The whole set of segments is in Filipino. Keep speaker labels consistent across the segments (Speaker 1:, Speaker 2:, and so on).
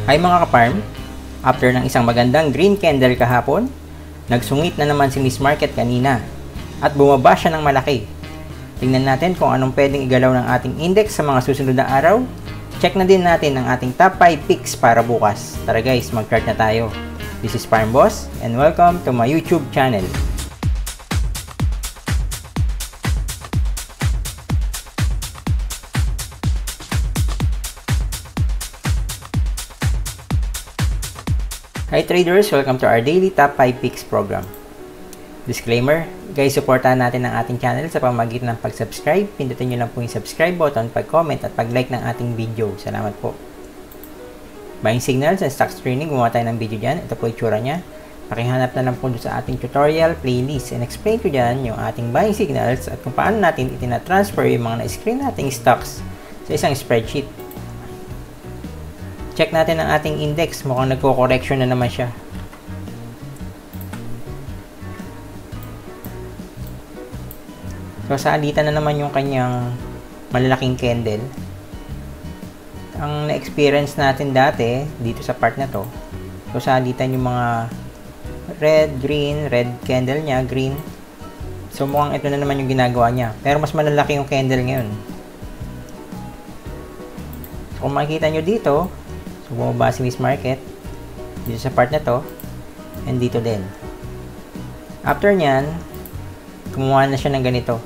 Speaker 1: Hi mga kaparm, after ng isang magandang green candle kahapon, nagsungit na naman si Miss Market kanina at bumaba siya ng malaki. Tingnan natin kung anong pwedeng igalaw ng ating index sa mga susunod na araw. Check na din natin ang ating top 5 picks para bukas. Tara guys, mag-chart na tayo. This is Farm Boss and welcome to my YouTube channel. Hi traders! Welcome to our daily top 5 picks program. Disclaimer, guys, supportahan natin ang ating channel sa pamamagitan ng pag-subscribe. Pindutin nyo lang po yung subscribe button, pag-comment at pag-like ng ating video. Salamat po. Buying signals and stocks training, gumawa tayo ng video dyan. Ito po yung tsura nya. Pakihanap na lang po sa ating tutorial playlist and explain ko dyan yung ating buying signals at kung paano natin itinatransfer yung mga na-screen nating stocks sa isang spreadsheet. Check natin ang ating index. Mukhang nagko-correction na naman siya. So, saalitan na naman yung kanyang malalaking candle. Ang na-experience natin dati, dito sa part na to, so, saalitan yung mga red candle niya, green. So, mukhang ito na naman yung ginagawa niya. Pero mas malalaki yung candle ngayon. So, kung makikita nyo dito, so, bumaba si Miss Market dito sa part na to and dito din. After nyan, kumuha na siya ng ganito.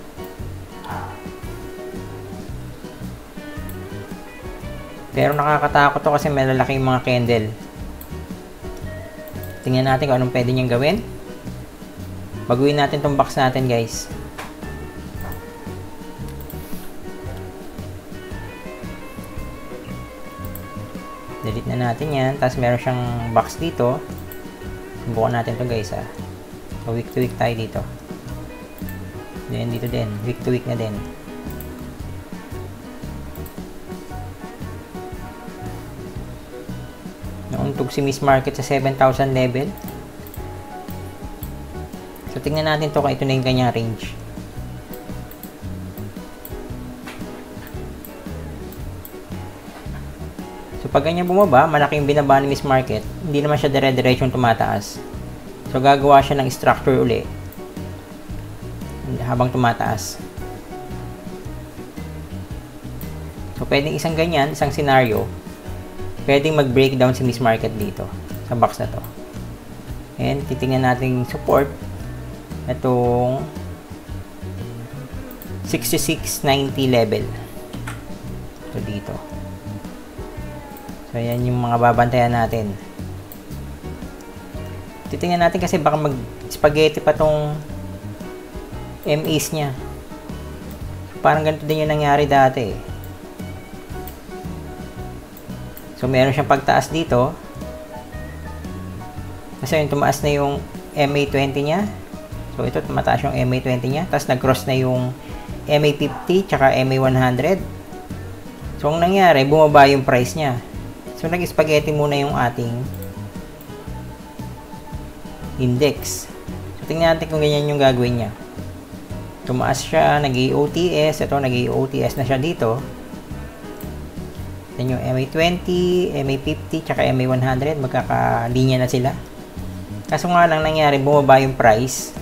Speaker 1: Pero nakakatakot to kasi malalaki yung mga candle. Tingnan natin kung anong pwede niyang gawin. Baguhin natin tong box natin, guys. Delete na natin yan. Tapos meron siyang box dito. Subukan natin to guys ha. So week to week tayo dito. Then dito din. Week to week na din. Nauntog si Miss Market sa 7,000 level. So tingnan natin to kung ito na yung kanyang range. So, pag ganyan bumaba, malaking binaba ni Miss Market, hindi naman siya dire-diretsyon tumataas. So, gagawa siya ng structure uli habang tumataas. So, pwedeng isang ganyan, isang scenario, pwedeng mag-breakdown si Miss Market dito sa box na to. And, titingnan natin support itong 66.90 level. So, dito. So, yan yung mga babantayan natin. Titingnan natin kasi baka mag-spaghetti pa tong MAs niya. Parang ganito din yung nangyari dati. So, meron siyang pagtaas dito. Kasi yung tumaas na yung MA20 niya. So, ito tumataas yung MA20 niya. Tapos, nag-cross na yung MA50 tsaka MA100. So, ang nangyari, bumaba yung price niya. So, nag-spaghetti muna yung ating index. So, tingnan natin kung ganyan yung gagawin niya. Tumaas siya, nag-OTS. Ito, nag-OTS na siya dito. Ito yung MA20, MA50, tsaka MA100. Magkakalinya na sila. Kaso nga lang nangyari, bumaba yung price.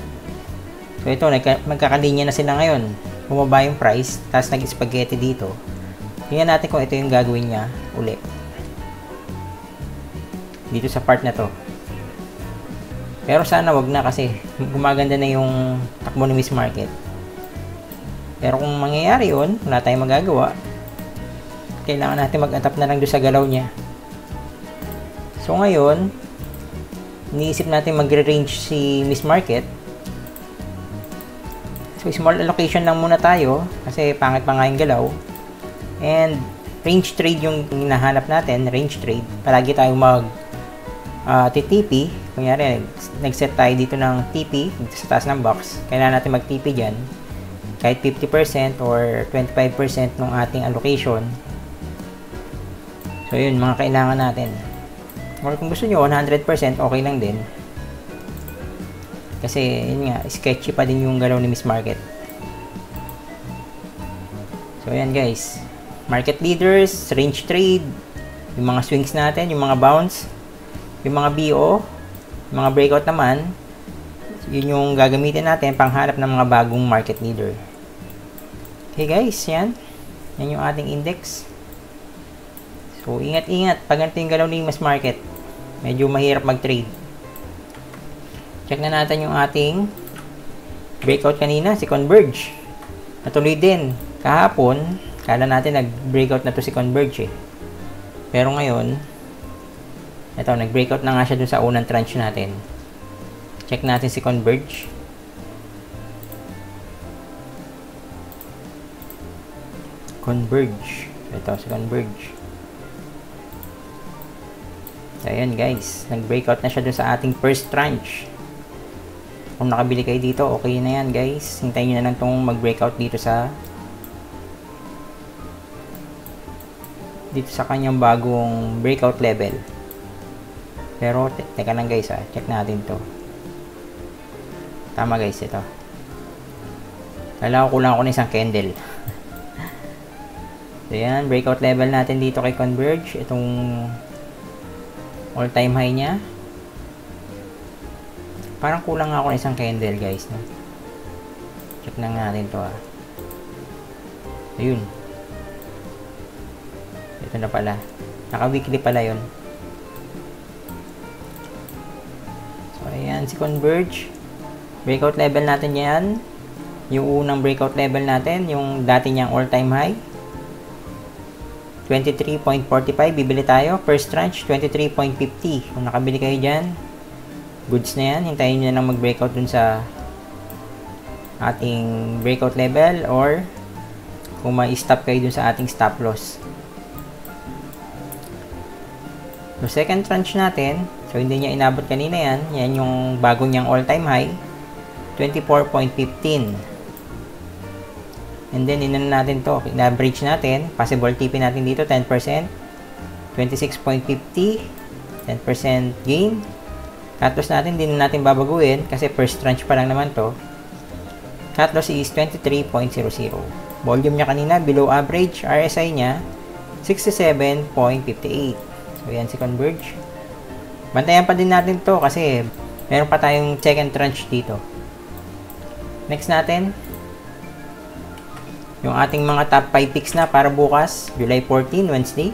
Speaker 1: So, ito, magkakalinya na sila ngayon. Bumaba yung price, tapos nag-spaghetti dito. Tingnan natin kung ito yung gagawin niya uli. Dito sa part na to. Pero sana wag na kasi gumaganda na yung takbo ni Miss Market. Pero kung mangyayari yun, wala tayong magagawa. Kailangan natin mag-adapt na lang doon sa galaw niya. So ngayon, iniisip natin magre-range si Miss Market. So small allocation lang muna tayo kasi pangit pa nga yung galaw. And range trade yung hinahanap natin, range trade. Palagi tayong TP, kunyari nag-set tayo dito ng TP dito sa taas ng box, kailangan natin mag-TP dyan kahit 50% or 25% ng ating allocation. So yun, mga kailangan natin. Or kung gusto nyo 100%, okay lang din kasi yun nga, sketchy pa din yung galaw ni Miss Market. So yan guys, market leaders, range trade, Yung mga swings natin, yung mga bounce, yung mga BO, yung mga breakout naman, yun yung gagamitin natin panghanap ng mga bagong market leader. Okay guys, yan. Yan yung ating index. So, ingat-ingat. Pag ganito yung galaw ni Mas Market, medyo mahirap mag-trade. Check na natin yung ating breakout kanina, si Converge. Natuloy din. Kahapon, kala natin nag-breakout na to si Converge eh. Pero ngayon, ito, nag-breakout na nga siya dun sa unang tranche natin. Check natin si Converge. Converge. Ito, si Converge. So, ayan guys. Nag-breakout na siya dun sa ating first tranche. Kung nakabili kayo dito, okay na yan guys. Hintayin nyo na lang itong mag-breakout dito sa kanyang bagong breakout level. Pero, teka lang guys ha. Check natin to. Tama guys, ito. Kailangan ko kulang ako ng isang candle. So, yan. Breakout level natin dito kay Converge. Itong all-time high niya. Parang kulang ako ng isang candle guys, no? Check lang natin to ayun, ito na pala, naka weekly pala yun. So ayan si Converge, breakout level natin yan, yung unang breakout level natin, yung dati niyang all time high 23.45, bibili tayo, first tranche 23.50. Kung nakabili kayo dyan, goods na yan. Hintayin nyo na lang mag-breakout dun sa ating breakout level or kung ma-stop kayo dun sa ating stop loss. So, second tranche natin, so hindi niya inabot kanina yan. Yan yung bago niyang all-time high, 24.15. And then, inan natin to. In-average natin. Possible TP natin dito, 10%. 26.50. 10% gain. Cut loss natin, hindi na natin babaguhin kasi first tranche pa lang naman to. Cut loss is 23.00. Volume niya kanina, below average. RSI niya, 67.58. So, yan si Converge. Bantayan pa din natin to kasi meron pa tayong second tranche dito. Next natin, yung ating mga top 5 picks na para bukas, July 14, Wednesday.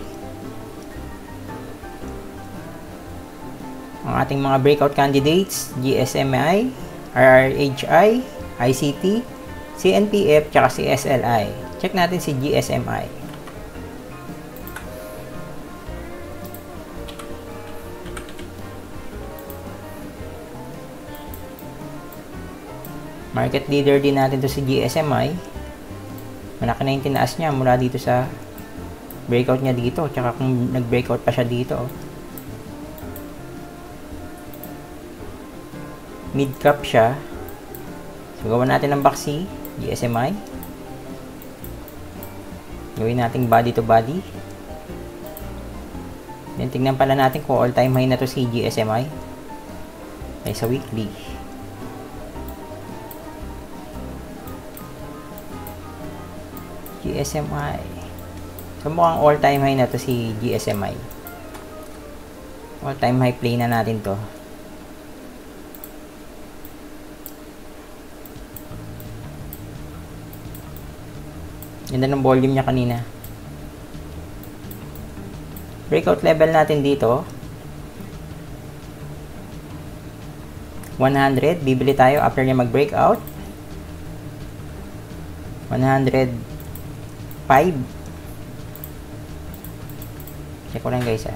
Speaker 1: Ang ating mga breakout candidates, GSMI, RRHI, ICT, CNPF, tsaka si SLI. Check natin si GSMI. Market leader din natin to si GSMI. Malaki na yung tinaas niya mula dito sa breakout niya dito. Tsaka kung nag-breakout pa siya dito. Mid-cap siya. So, gawa natin ng boxy, GSMI. Gawin natin body to body. Then, tingnan pala natin kung all-time high na to si GSMI. Ay, sa weekly. GSMI. So, mukhang all-time high na to si GSMI. All-time high play na natin to. Ganda ng volume niya kanina. Breakout level natin dito, 100. Bibili tayo after niya mag-breakout. 105. Check ko lang guys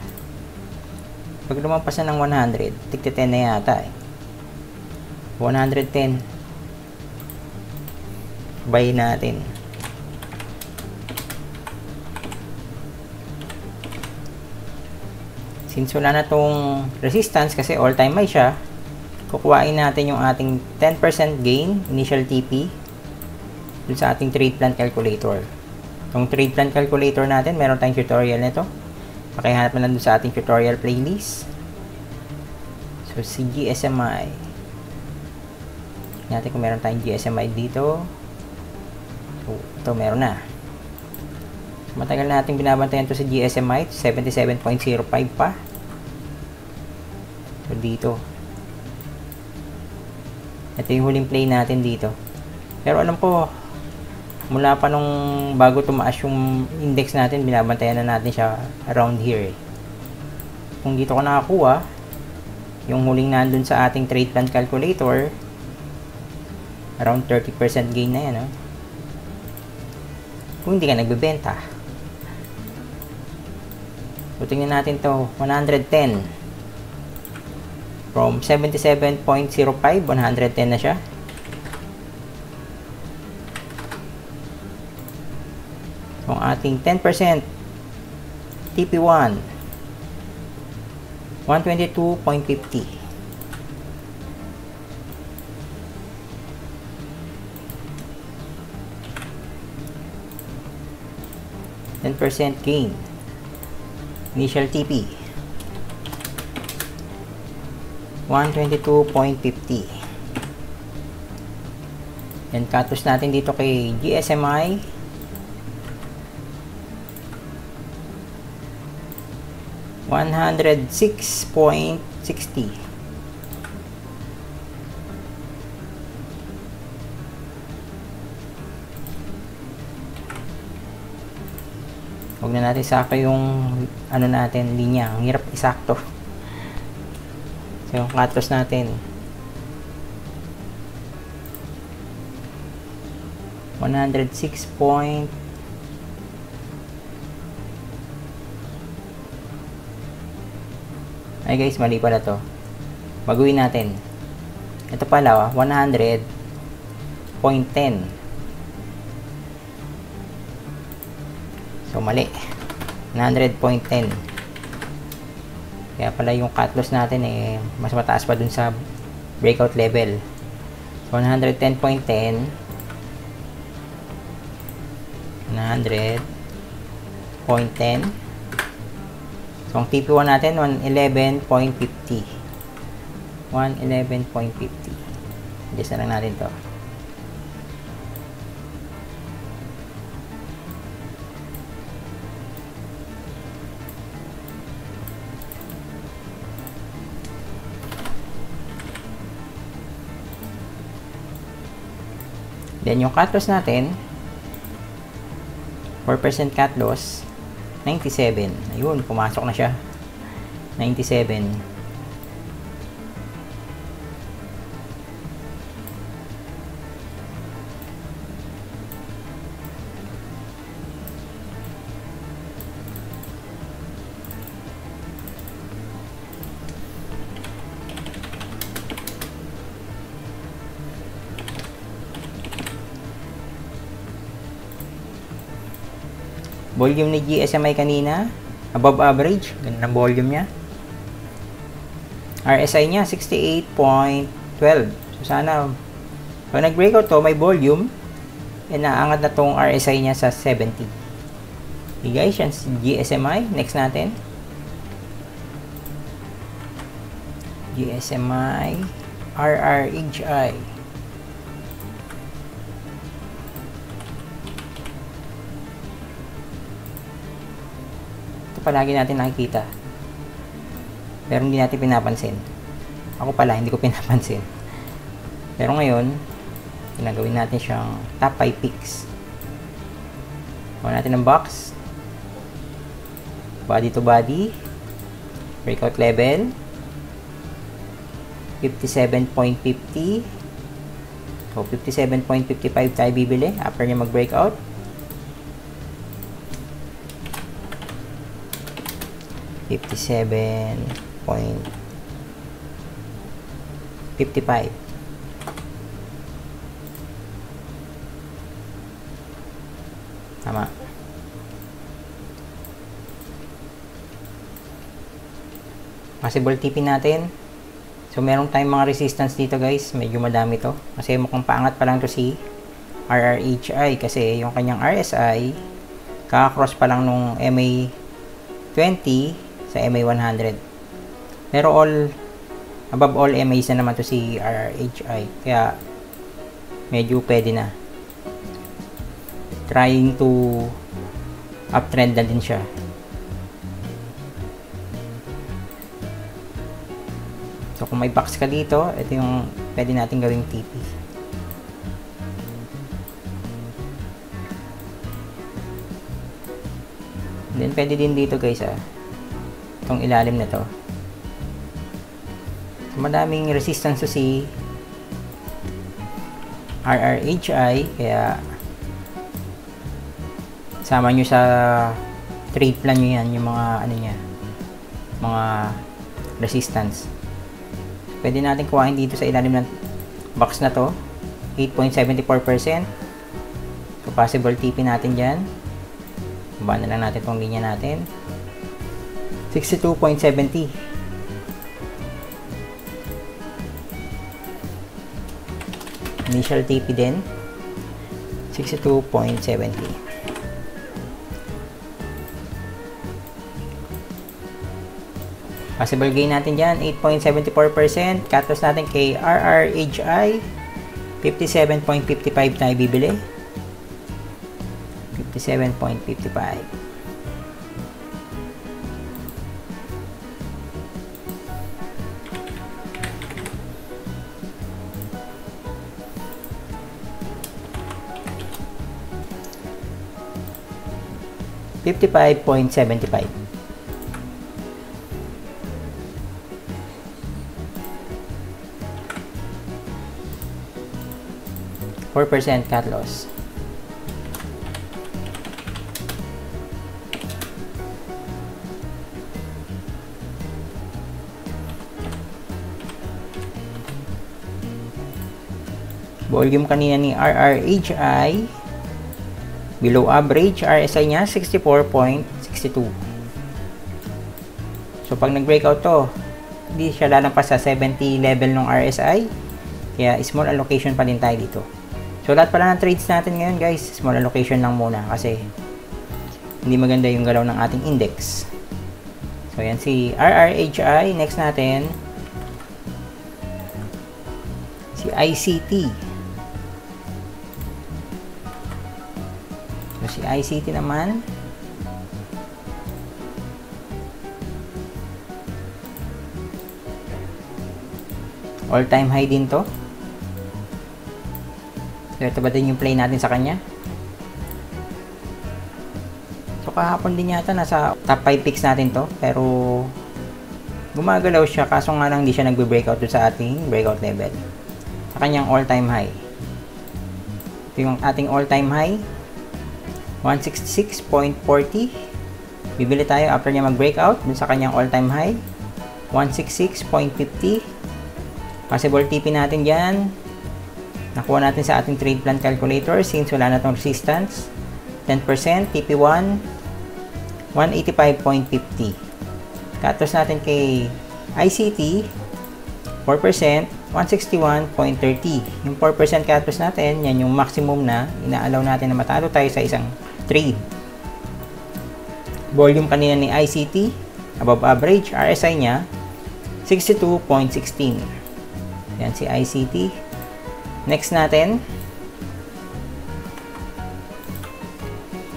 Speaker 1: Pag lumampas na ng 100, tigti 10 na yata 110. Buy natin. Since wala na tong resistance kasi all-time high siya, kukuhain natin yung ating 10% gain, initial TP, dun sa ating trade plan calculator. Itong trade plan calculator natin, meron tayong tutorial nito. Pakihanap na lang dun sa ating tutorial playlist. So, si GSMI. Natin kung meron tayong GSMI dito. So, ito meron na. Matagal na natin binabantayan to sa GSMI, 77.05 pa. So, dito. Ito yung huling play natin dito. Pero alam ko, mula pa nung bago tumaas yung index natin, binabantayan na natin siya around here. Kung dito ko nakakuha, yung huling nandun sa ating trade plan calculator, around 30% gain na yan. No? Kung hindi ka nagbebenta. So, tingnan natin to 110. From 77.05, 110 na siya. So, ang ating 10%, TP1, 122.50. %10 gain. Initial TP 122.50. And cut loss natin dito kay GSMI, 106.60. Huwag na natin sakto yung ano natin, linya. Ang hirap isakto. So, yung cut loss natin 106. Ay guys, mali pala to. Baguhin natin. Ito pala, 100.10. So, mali. 100.10. Kaya pala yung cut loss natin mas mataas pa dun sa breakout level. So, 110.10. 100.10. So, ang TP1 natin, 111.50. 111.50. Adjust na lang natin to. Then, yung cut loss natin, 4% cut loss, 97. Ayun, pumasok na siya. 97. Volume ni GSMI kanina, above average. Ganda ng volume niya. RSI niya, 68.12. So, sana, pag nag-breakout to, may volume, naangat na tong RSI niya sa 70. Okay guys, yan si GSMI. Next natin. GSMI, RRHI. Palagi natin nakikita, pero hindi natin pinapansin. Ako pala, hindi ko pinapansin. Pero ngayon, ginagawin natin siyang top 5 picks. Gawa natin ng box, body to body, breakout level 57.50. So 57.55 tayo bibili after niya mag breakout. 57.55. Tama. Possible TP natin. So, meron tayong mga resistance dito guys. Medyo madami to. Kasi mukhang paangat pa lang to si RRHI. Kasi yung kanyang RSI, kaka-cross pa lang nung MA20 sa MA100. Pero above all MAs na naman to si RRHI. Kaya, medyo pwede na. Trying to uptrend na din siya. So kung may box ka dito, ito yung pwede natin gawing TP. Then pwede din dito guys itong ilalim na to. So, madaming resistance to si RRHI, kaya sama nyo sa trade plan nyo yan, yung mga ano niya, mga resistance. Pwede natin kuhain dito sa ilalim ng box na to, 8.74%. So possible TP natin dyan. Baba na lang natin itong linya natin, 62.70. Initial TP din, 62.70. Possible gain natin dyan, 8.74%. Cut loss natin kay RRHI, 57.55 tayo bibili. 57.55. $55.75. %4 cut loss. Volume kanina ni RRHI below average, RSI niya 64.62. So pag nag-breakout to, hindi siya lalampas sa 70 level ng RSI, kaya small allocation pa din tayo dito. So lahat pala ng trades natin ngayon guys, small allocation lang muna kasi hindi maganda yung galaw ng ating index. So yan si RRHI. Next natin si ICT. So si ICT naman, all time high din to. So ito ba din yung play natin sa kanya? So kahapon din yata nasa top 5 picks natin to, pero gumagalaw siya, kaso nga lang hindi siya nagbe-breakout doon sa ating breakout level sa kanyang all time high. Ito yung ating all time high, 166.40. Bibili tayo after niya mag-breakout dun sa kanyang all time high, 166.50. Possible TP natin dyan. Nakuha natin sa ating trade plan calculator since wala na tong resistance. 10%, TP1, 185.50. Cut loss natin kay ICT, 4%, 161.30. Yung 4% cut loss natin, yan yung maximum na inaalaw natin na matalo tayo sa isang trade. Volume kanina ni ICT, above average. RSI niya, 62.16. Yan si ICT. Next natin,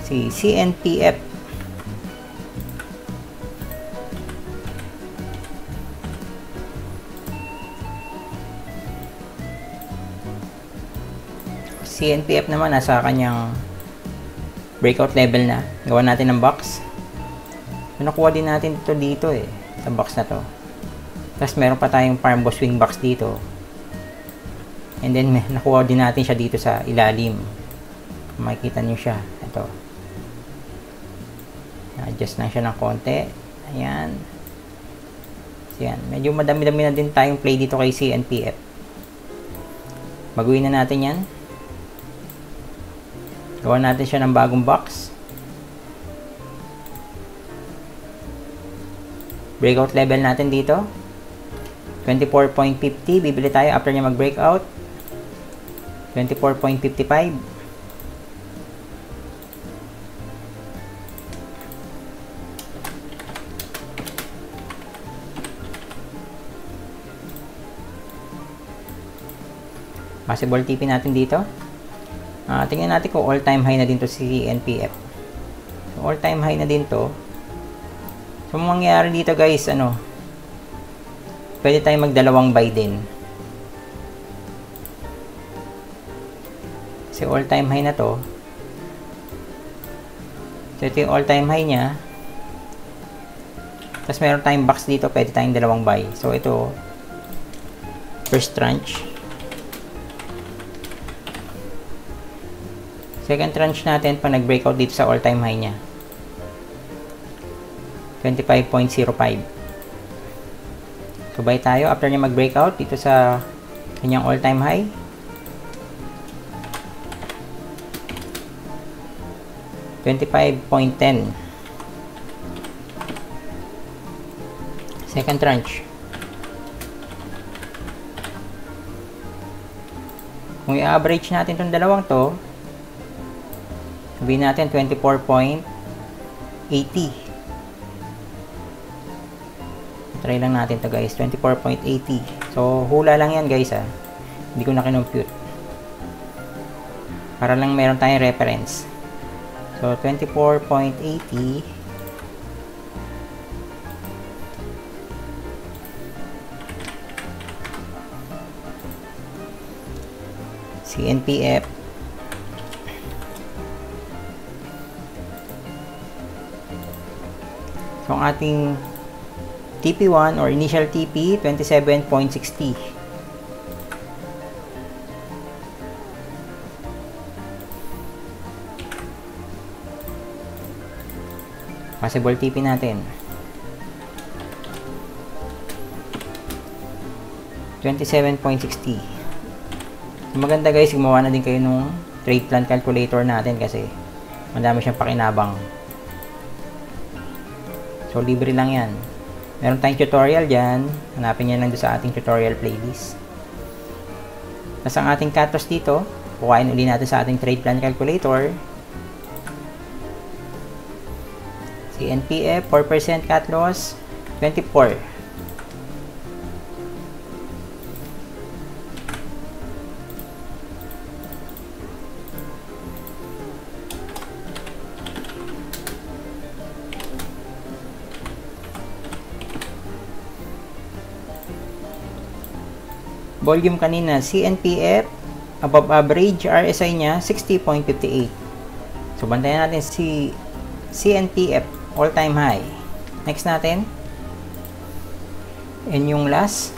Speaker 1: si CNPF. CNPF naman nasa kanyang breakout level na. Gawa natin ng box. So, nakuha din natin ito dito sa box na to. Tapos meron pa tayong Farmbo swing box dito. And then nakuha din natin siya dito sa ilalim. Makikita niyo siya. Ito. Adjust lang siya ng konti. Ayan. So, yan. Medyo madami-dami na din tayong play dito kay CNPF. Baguhin na natin yan. Gawa natin siya ng bagong box. Breakout level natin dito, 24.50. Bibili tayo after niya mag-breakout, 24.55. Possible TP natin dito. Tingnan natin kung all-time high na din to si NPF. So, all time high na din to. So mangyayari dito guys, pwede tayong magdalawang buy din. Kasi all time high na to. So ito yung all time high niya. Tapos meron tayong box dito, pwede tayong dalawang buy. So ito, first tranche. Second tranche natin pag nag-breakout dito sa all time high niya. 25.05. So buy tayo after niya mag-breakout dito sa kanyang all time high. $25.10. Second tranche. Kung i-average natin itong dalawang to, sabihin natin 24.80. Try lang natin to guys, 24.80. So hula lang yan guys hindi ko na kinompute para lang meron tayong reference. So 24.80 CNPF so ang ating TP1 or initial TP 27.60. Possible TP natin 27.60. Maganda guys, gumawa na din kayo nung trade plan calculator natin kasi madami siyang pakinabang. So libre lang yan. Meron tayong tutorial dyan. Hanapin nyo lang doon sa ating tutorial playlist. Tapos ang ating cut loss dito, kukain uli natin sa ating trade plan calculator. CNPF, 4% cut loss, 24. Volume kanina, CNPF, above average, RSI niya, 60.58. So, bantayan natin si CNPF, all-time high. Next natin, and yung last,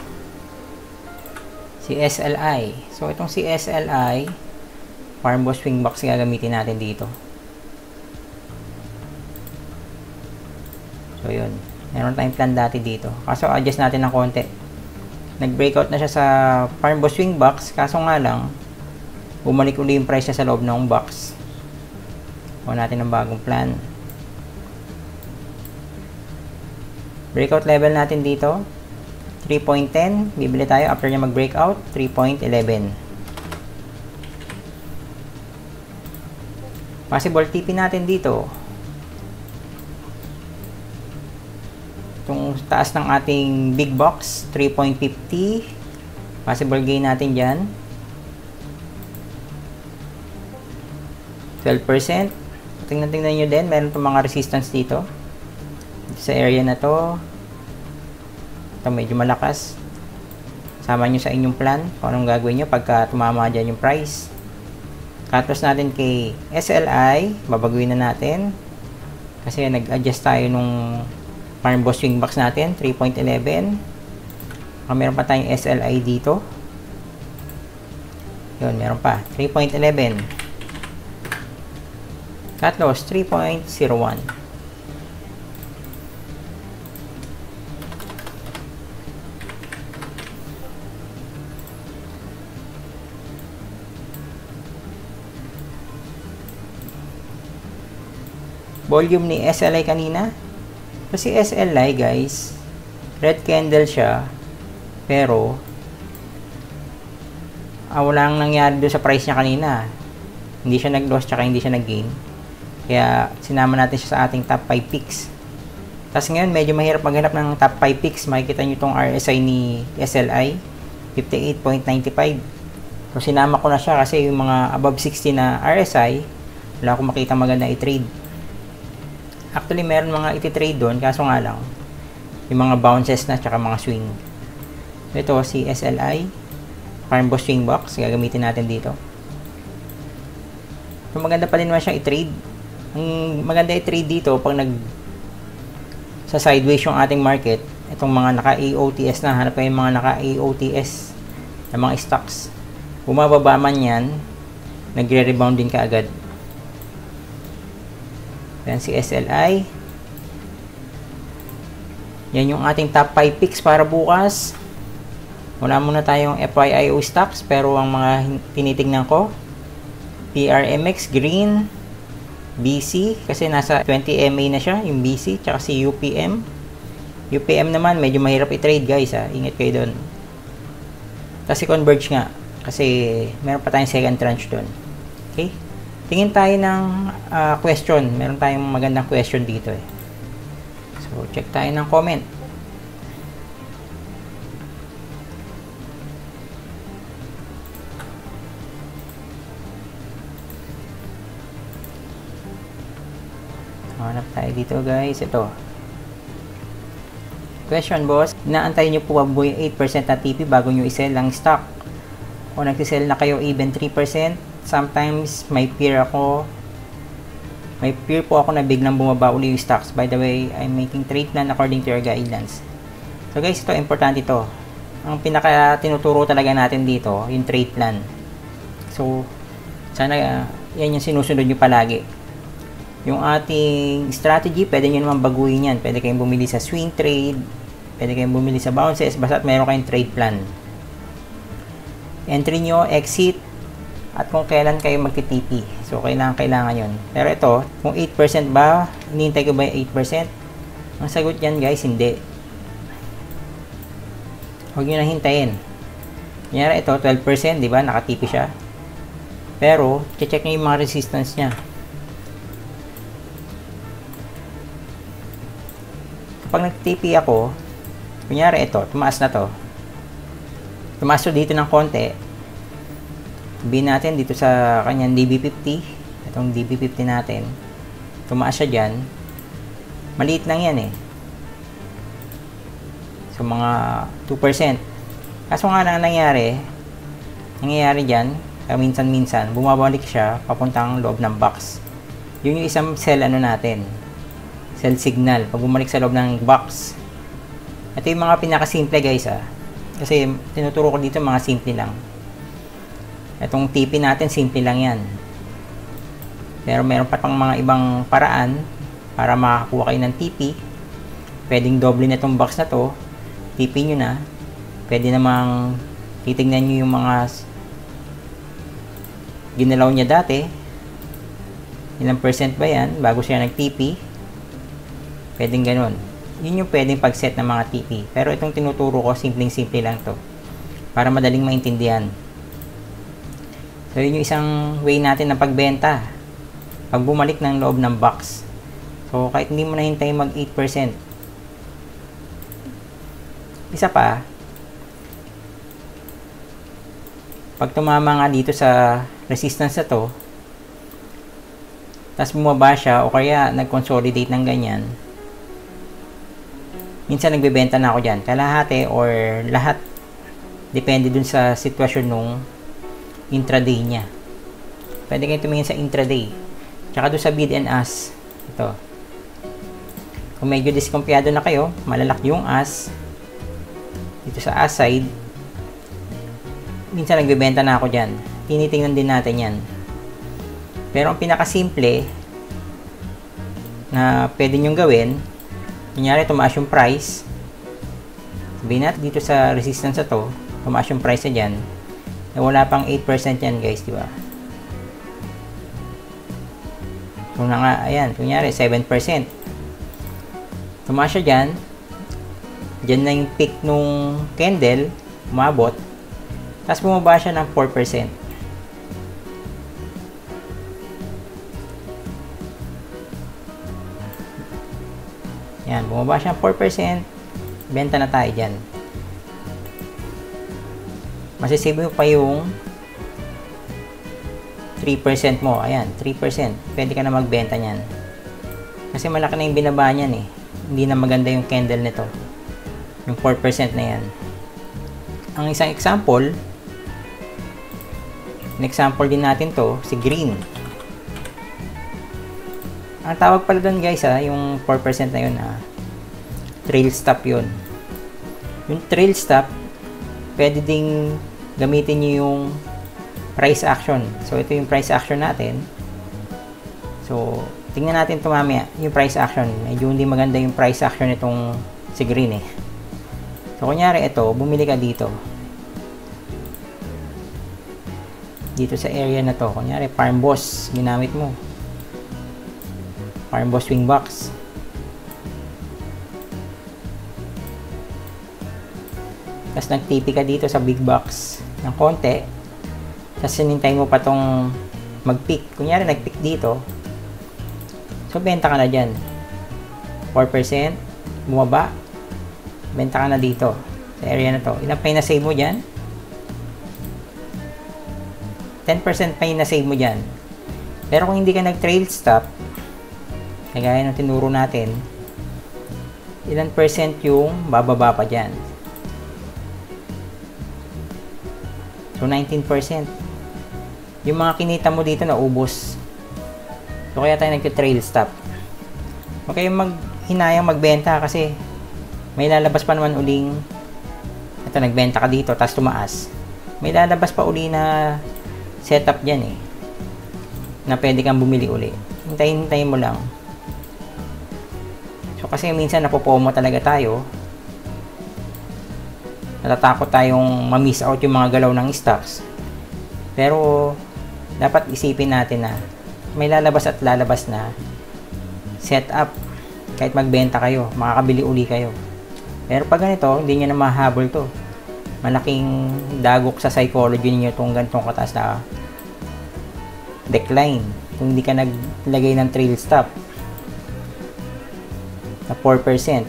Speaker 1: si SLI. So, itong si SLI, Farm Boss Swing Box gagamitin natin dito. So, yun. Meron tayong plan dati dito. Kaso, adjust natin ng konti. Nag-breakout na siya sa Farm Boss Swing Box, kaso nga lang bumalik uli yung price niya sa loob ng box. Kuha natin ng bagong plan. Breakout level natin dito 3.10, bibili tayo after niya mag-breakout 3.11. Possible TP natin dito itong taas ng ating big box 3.50. Possible gain natin dyan 12%. Tingnan nyo din, meron itong mga resistance dito sa area na to. Ito medyo malakas. Sama nyo sa inyong plan kung anong gagawin nyo pagka tumama dyan yung price. Cut loss natin kay SLI, babaguhin na natin kasi nag-adjust tayo nung Farm Boss Swing Box natin, 3.11. Meron pa tayong SLI dito. Yun, meron pa. 3.11. Cut loss, 3.01. Volume ni SLI kanina. Kasi SLI guys, red candle siya, pero walang nangyari doon sa price niya kanina. Hindi siya nag-loss tsaka hindi siya nag-gain. Kaya sinama natin siya sa ating top 5 picks. Tapos ngayon medyo mahirap maghanap ng top 5 picks. Makikita nyo itong RSI ni SLI 58.95. So sinama ko na siya kasi yung mga above 60 na RSI wala akong makita maganda i-trade. Actually, meron mga iti-trade doon, kaso nga lang, yung mga bounces na, tsaka mga swing. Ito, si SLI, Farm Boss Swing Box, gagamitin natin dito. So, maganda pa din naman siyang i-trade. Ang maganda i-trade dito, pag sa sideways yung ating market, itong mga naka-AOTS na, hanap kayo yung mga naka-AOTS na mga stocks. Bumababa man yan, nagre-rebound din kaagad. Yan si SLI. Yan yung ating top 5 picks para bukas. Wala muna tayong FYIO stocks, pero ang mga tinitingnan ko, PRMX, Green, BC, kasi nasa 20 MA na siya, yung BC, tsaka si UPM. UPM naman, medyo mahirap i-trade guys, ha. Ingat kayo doon. Kasi Converge nga, kasi meron pa tayong second tranche doon. Okay? Tingin tayo ng question. Meron tayong magandang question dito eh. So, check tayo ng comment. Hanap tayo dito guys. Ito. Question boss. Inaantay nyo po ba yung 8% na TP bago nyo i-sell ang stock? O nagsisell na kayo even 3%? Sometimes may fear po ako na biglang bumaba uli yung stocks. By the way, I'm making trade plan according to your guidelines. So guys, ito importante ito. Ang pinaka tinuturo talaga natin dito, yung trade plan. So sana yan yung sinusunod nyo palagi. Yung ating strategy, pwede nyo naman baguhin yan. Pwede kayong bumili sa swing trade, pwede kayong bumili sa bounces, basta meron kayong trade plan. Entry nyo, exit, at kung kailan kayo magti-TP. So, kailangan yun. Pero ito, kung 8% ba, hinihintay ko ba yung 8%? Ang sagot yan guys, hindi. Huwag nyo na hintayin. Kunyari ito, 12%, di ba? Naka-TP siya. Pero, check nyo yung mga resistance nya. Kapag nag-TP ako, kunyari ito, tumaas na to. Tumaas to dito ng konti. Sabihin natin dito sa kanyang DB50, itong DB50 natin, tumaas siya dyan. Maliit lang yan eh. So, mga 2%. Kaso nga na nangyayari dyan, minsan-minsan, bumabalik siya papuntang loob ng box. Yun yung isang sell natin. Sell signal. Pag bumalik sa loob ng box. Ito yung mga pinakasimple guys ha. Kasi tinuturo ko dito mga simple lang. Itong TP natin, simple lang yan. Pero meron pa pang mga ibang paraan para makakuha kayo ng TP. Pwedeng doble na itong box na to. TP nyo na. Pwede namang titignan nyo yung mga ginalaw niya dati. Ilang percent ba yan bago siya nag-TP. Pwedeng ganun. Yun yung pwedeng pag-set ng mga TP. Pero itong tinuturo ko, simpleng-simple lang to. Para madaling maintindihan. So, yun yung isang way natin ng pagbenta. Pag bumalik ng loob ng box. So, kahit hindi mo na hintay mag 8%. Isa pa, pag tumama nga dito sa resistance na to, tapos bumaba siya, o kaya nag-consolidate ng ganyan, minsan nagbebenta na ako dyan. Kalahati or lahat. Depende dun sa sitwasyon nung intraday niya. Pwede kayo tumingin sa intraday. Tsaka dun sa bid and ask. Ito. Kung medyo diskumpiyado na kayo, malalaki yung ask. Dito sa ask side, minsan nagbebenta na ako dyan. Tinitingnan din natin yan. Pero ang pinakasimple na pwede nyong gawin, kunyari tumaas yung price, sabihin natin dito sa resistance na to, tumaas yung price na dyan, na wala pang 8% yan guys, di ba? So na nga, ayan, kunyari 7%. Tumaas siya dyan, dyan na yung peak nung candle, umabot, tapos bumaba siya ng 4%. Yan, bumaba siya ng 4%, benta na tayo dyan. Masisave mo pa yung 3% mo. Ayan, 3%. Pwede ka na magbenta nyan. Kasi malaki na yung binaba niyan eh. Hindi na maganda yung candle nito. Yung 4% na yan. Ang isang example din natin to, si green. Ang tawag pala doon guys yung 4% na yun trail stop yun. Yung trail stop, pwede ding gamitin nyo yung price action. So, ito yung price action natin. So, tingnan natin ito mamaya, yung price action. Medyo hindi maganda yung price action nitong si green eh. So, kunyari ito, bumili ka dito. Dito sa area na to. Kunyari, Farm Boss, ginamit mo. Farm Boss swing box. Tapos nag-TP ka dito sa big box ng konti. Tapos sinintay mo pa tong mag-pick. Kunyari, nag-pick dito. So, benta ka na dyan. 4%. Bumaba. Benta ka na dito. Sa area na to. Ilan pa yung na-save mo dyan? 10% pa yung na-save mo dyan. Pero kung hindi ka nag-trail stop, kagaya ng tinuro natin, ilan percent yung bababa pa dyan? So, 19%. Yung mga kinita mo dito na ubos. So, kaya tayo nag-trail stop. Okay, hinayang magbenta kasi may lalabas pa naman uling ito, nagbenta ka dito, tapos tumaas. May lalabas pa uli na setup dyan eh. Na pwede kang bumili uli. Hintayin mo lang. So, kasi minsan napopomo talaga tayo. Natatakot tayong ma-miss out yung mga galaw ng stocks. Pero, dapat isipin natin na may lalabas at lalabas na setup. Kahit magbenta kayo, makakabili uli kayo. Pero pag ganito, hindi nyo na mahabol to. Malaking dagok sa psychology niyo itong ganitong kataas na decline. Kung hindi ka naglagay ng trail stop na 4%.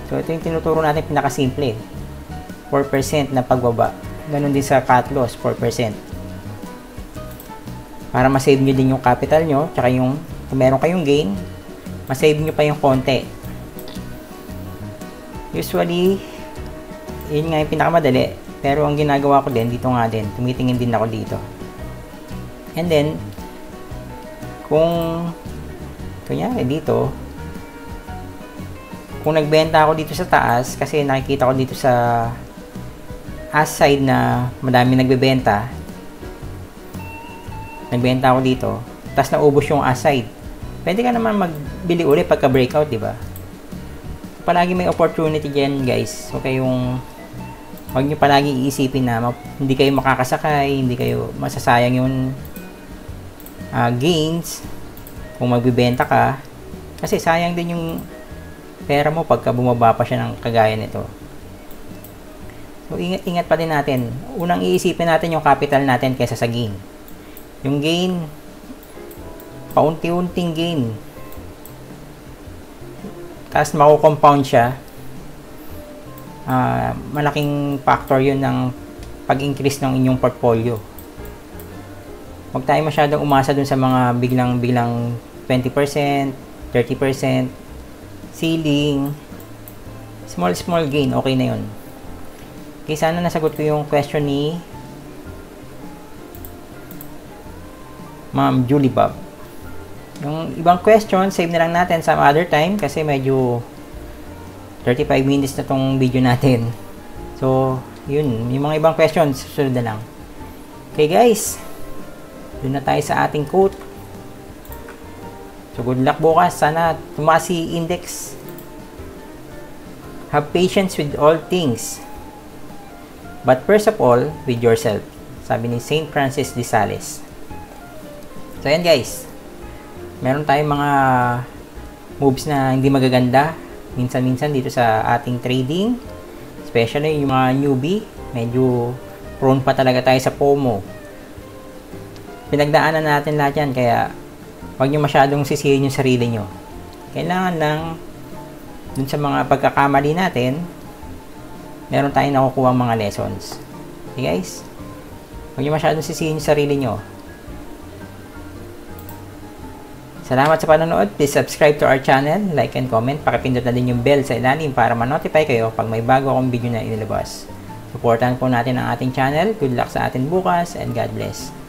Speaker 1: So, ito yung tinuturo natin pinakasimple. 4% na pagbaba. Ganon din sa cut loss, 4%. Para ma-save nyo din yung capital nyo, tsaka yung, kung meron kayong gain, ma-save nyo pa yung konti. Usually, yun nga yung pinakamadali. Pero ang ginagawa ko din, dito nga din, tumitingin din ako dito. And then, kung, kunyari dito, kung nagbenta ako dito sa taas, kasi nakikita ko dito sa as side na madami nagbebenta, nagbenta ako dito, tapos naubos yung as side, pwede ka naman magbili ulit pagka breakout, di ba? Palagi may opportunity dyan, guys. Okay, huwag nyo palagi iisipin na hindi kayo makakasakay, hindi kayo masasayang yung gains kung magbibenta ka, kasi sayang din yung pera mo pagka bumaba pa siya ng kagaya nito. So, ingat pa din natin. Unang iisipin natin yung capital natin kaysa sa gain. Yung gain, paunti-unting gain. Tapos mako-compound siya. Malaking factor yun ng pag-increase ng inyong portfolio. Huwag tayo masyadong umasa dun sa mga biglang 20%, 30%, ceiling, small gain, okay na yun. Okay, sana nasagot ko yung question ni Ma'am Julie Bob. Yung ibang question, save na lang natin some other time kasi medyo 35 minutes na tong video natin. So, yun. Yung mga ibang questions, susunod na lang. Okay guys, doon na tayo sa ating quote. So, good luck bukas. Sana tumaas si index. Have patience with all things. But first of all, with yourself. Sabi ni Saint Francis de Sales. So, ayan guys. Meron tayong mga moves na hindi magaganda. Minsan-minsan dito sa ating trading. Especially yung mga newbie. Medyo prone pa talaga tayo sa FOMO. Pinagdaanan natin lahat yan. Kaya, huwag nyo masyadong sisihin yung sarili nyo. Kailangan lang dun sa mga pagkakamali natin, meron tayong nakukuha mga lessons. Okay guys? Huwag nyo masyadong sisihin yung sarili nyo. Salamat sa panonood. Please subscribe to our channel, like and comment. Pakipindot na din yung bell sa ilalim para ma-notify kayo pag may bago akong video na inilabas. Supportan po natin ang ating channel. Good luck sa atin bukas and God bless.